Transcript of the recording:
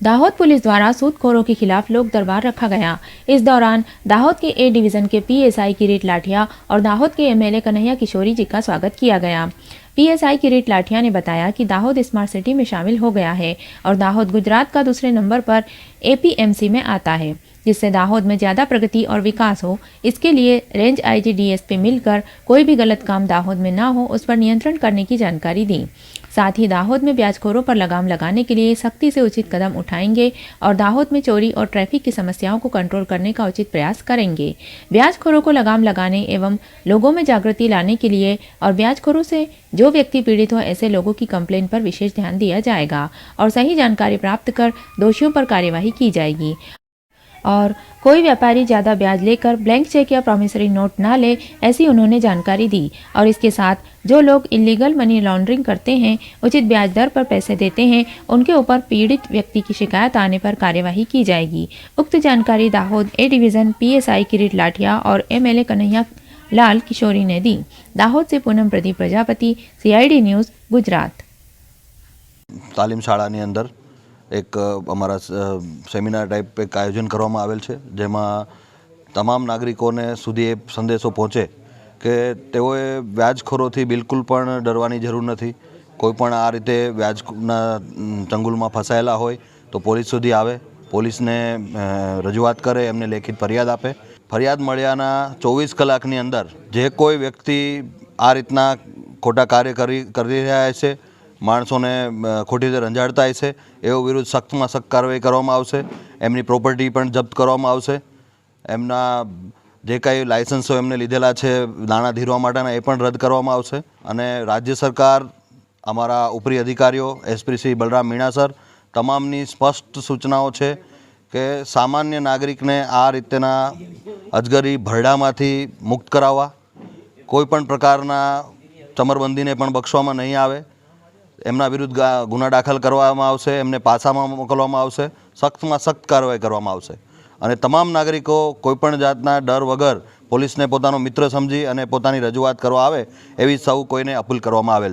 Dahod police द्वारा सूदखोरों के खिलाफ लोक दरबार रखा गया। इस दौरान दाहोद के ए डिवीजन के पीएसआई किरीट लाठिया और दाहोद के एमएलए कन्हैया किशोरी जी का स्वागत किया गया। पीएसआई किरीट लाठिया ने बताया कि दाहोद स्मार्ट सिटी में शामिल हो गया है और दाहोद गुजरात का दूसरे नंबर पर एपीएमसी में आता है, जिससे दाहोद में ज्यादा प्रगति और विकास हो। इसके लिए रेंज आईजी डीएसपी मिलकर कोई भी गलत काम दाहोद में ना हो, उस पर नियंत्रण करने की जानकारी दी। साथ ही दाहोद में ब्याजखोरों पर लगाम लगाने के लिए सख्ती से उचित कदम उठाएंगे और दाहोद में चोरी और ट्रैफिक की समस्याओं को कंट्रोल करने का उचित प्रयास करेंगे। ब्याजखोरों को लगाम लगाने एवं लोगों में जागृति लाने के लिए और ब्याजखोरों से जो व्यक्ति पीड़ित हो ऐसे लोगों की कंप्लेंट पर विशेष ध्यान दिया जाएगा और सही जानकारी प्राप्त कर दोषियों पर कार्यवाही की जाएगी। और कोई व्यापारी ज़्यादा ब्याज लेकर ब्लैंक चेक या प्रॉमिसरी नोट ना ले, ऐसी उन्होंने जानकारी दी। और इसके साथ जो लोग इलीगल मनी लॉन्ड्रिंग करते हैं, उचित ब्याज दर पर पैसे देते हैं, उनके ऊपर पीड़ित व्यक्ति की शिकायत आने पर कार्यवाही की जाएगी। उक्त जानकारी दाहोद ए डिवीज़न पीएसआई किरीट लाठिया और एमएलए कन्हैया लाल किशोरी ने दी। दाहोद से पूनम प्रदीप प्रजापति, CID न्यूज़, गुजरात। तालीम शाળાની અંદર एक अमरा सेमिनार टाइप एक आयोजन કરવામાં આવેલ છે, જેમાં તમામ નાગરિકોને સુધી એ સંદેશો પહોંચે કે તેઓએ વ્યાજખોરોથી બિલકુલ પણ ડરવાની જરૂર નથી। કોઈ પણ આ રીતે વ્યાજના ચંગુલમાં ફસાયેલા હોય તો પોલીસ સુધી આવે, પોલીસને રજૂઆત કરે, એમને લેખિત ફરિયાદ આપે। ફરિયાદ મળ્યાના 24 કલાકની અંદર જે કોઈ વ્યક્તિ આ રીતના ખોટા કાર્ય કરી રહ્યા છે, માણસોને ખોટી રીતે રંજાડતા હશે, એઓ વિરુદ્ધ સખ્તમાં સખ્ત કાર્યવાહી કરવામાં આવશે। એમની પ્રોપર્ટી પણ જપ્ત કરવામાં આવશે। એમના જે કાંઈ લાયસન્સો એમને લીધેલા છે નાણાં ધીરવા માટેના એ પણ રદ કરવામાં આવશે। અને રાજ્ય સરકાર, અમારા ઉપરી અધિકારીઓ, એસપી શ્રી બલરામ મીણા સર, તમામની સ્પષ્ટ સૂચનાઓ છે કે સામાન્ય નાગરિકને આ રીતના અજગરી ભરડામાંથી મુક્ત કરાવવા, કોઈપણ પ્રકારના ચમરબંધીને પણ બક્ષવામાં નહીં આવે। એમના વિરુદ્ધ ગુના દાખલ કરવામાં આવશે, એમને પાસામાં મોકલવામાં આવશે, સખ્તમાં સખ્ત કાર્યવાહી કરવામાં આવશે। અને તમામ નાગરિકો કોઈપણ જાતના ડર વગર પોલીસને પોતાનો મિત્ર સમજી અને પોતાની રજૂઆત કરવા આવે એવી સૌ કોઈને અપીલ કરવામાં આવેલ।